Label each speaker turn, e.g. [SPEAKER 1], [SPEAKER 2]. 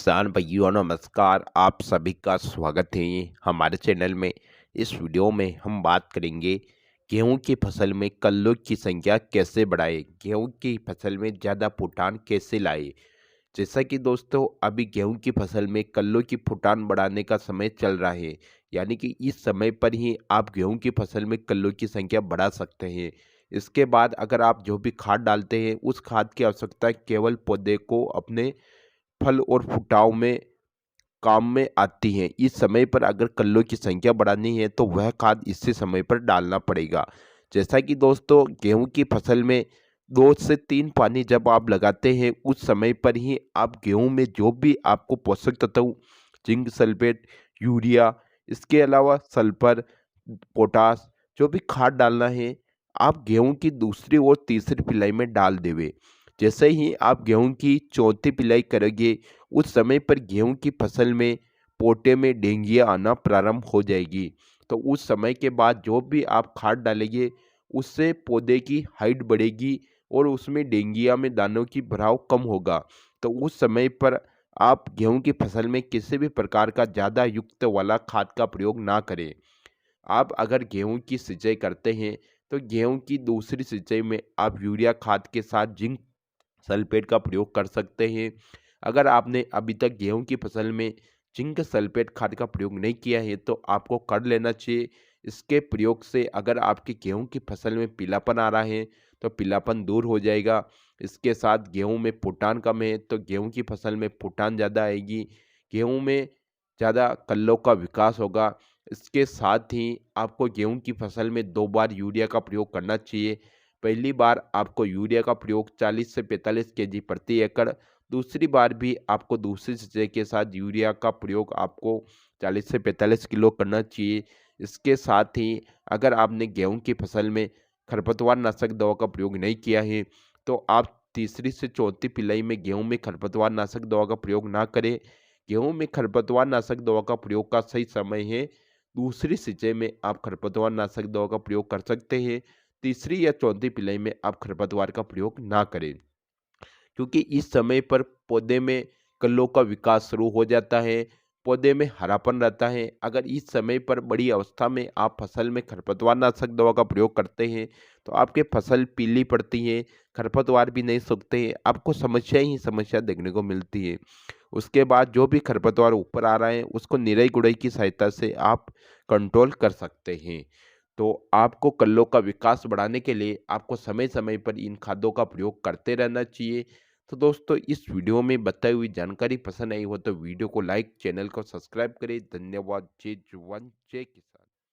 [SPEAKER 1] किसान भाइयों नमस्कार। आप सभी का स्वागत है हमारे चैनल में। इस वीडियो में हम बात करेंगे गेहूं की फसल में कल्लों की संख्या कैसे बढ़ाएं, गेहूं की फसल में ज़्यादा फुटान कैसे लाए। जैसा कि दोस्तों अभी गेहूं की फसल में कल्लों की फुटान बढ़ाने का समय चल रहा है, यानी कि इस समय पर ही आप गेहूं की फसल में कल्लों की संख्या बढ़ा सकते हैं। इसके बाद अगर आप जो भी खाद डालते हैं उस खाद की आवश्यकता केवल पौधे को अपने फल और फुटाव में काम में आती हैं। इस समय पर अगर कल्लों की संख्या बढ़ानी है तो वह खाद इसी समय पर डालना पड़ेगा। जैसा कि दोस्तों गेहूं की फसल में 2 से 3 पानी जब आप लगाते हैं उस समय पर ही आप गेहूं में जो भी आपको पोषक तत्व जिंक सल्फेट यूरिया इसके अलावा सल्फर पोटास जो भी खाद डालना है आप गेहूं की दूसरी और तीसरी पिलाई में डाल देवे। जैसे ही आप गेहूं की चौथी पिलाई करोगे उस समय पर गेहूं की फसल में पोटे में डेंगियाँ आना प्रारंभ हो जाएगी। तो उस समय के बाद जो भी आप खाद डालेंगे उससे पौधे की हाइट बढ़ेगी और उसमें डेंगिया में दानों की भराव कम होगा। तो उस समय पर आप गेहूं की फसल में किसी भी प्रकार का ज़्यादा युक्त वाला खाद का प्रयोग ना करें। आप अगर गेहूं की सिंचाई करते हैं तो गेहूं की दूसरी सिंचाई में आप यूरिया खाद के साथ जिंक सल्फेट का प्रयोग कर सकते हैं। अगर आपने अभी तक गेहूं की फसल में जिंक सल्फेट खाद का प्रयोग नहीं किया है तो आपको कर लेना चाहिए। इसके प्रयोग से अगर आपकी गेहूं की फसल में पीलापन आ रहा है तो पीलापन दूर हो जाएगा। इसके साथ गेहूं में फुटान कम है तो गेहूं की फसल में फुटान ज़्यादा आएगी, गेहूं में ज़्यादा कल्लों का विकास होगा। इसके साथ ही आपको गेहूं की फसल में 2 बार यूरिया का प्रयोग करना चाहिए। पहली बार आपको यूरिया का प्रयोग 40 से 45 केजी प्रति एकड़, दूसरी बार भी आपको दूसरी सिंचाई के साथ यूरिया का प्रयोग आपको 40 से 45 किलो करना चाहिए। इसके साथ ही अगर आपने गेहूं की फसल में खरपतवार नाशक दवा का प्रयोग नहीं किया है तो आप तीसरी से चौथी पिलाई में गेहूं में खरपतवार नाशक दवा का प्रयोग ना करें। गेहूं में खरपतवार नाशक दवा का प्रयोग का सही समय है दूसरी सिंचाई में आप खरपतवार नाशक दवा का प्रयोग कर सकते हैं। तीसरी या चौथी पिलाई में आप खरपतवार का प्रयोग ना करें, क्योंकि इस समय पर पौधे में कल्लों का विकास शुरू हो जाता है, पौधे में हरापन रहता है। अगर इस समय पर बड़ी अवस्था में आप फसल में खरपतवार नाशक दवा का प्रयोग करते हैं तो आपके फसल पीली पड़ती है, खरपतवार भी नहीं सूखते हैं, आपको समस्या ही समस्या देखने को मिलती है। उसके बाद जो भी खरपतवार ऊपर आ रहा है उसको निराई गुड़ाई की सहायता से आप कंट्रोल कर सकते हैं। तो आपको कल्लों का विकास बढ़ाने के लिए आपको समय समय पर इन खादों का प्रयोग करते रहना चाहिए। तो दोस्तों इस वीडियो में बताई हुई जानकारी पसंद आई हो तो वीडियो को लाइक, चैनल को सब्सक्राइब करें। धन्यवाद। जय जवान जय किसान।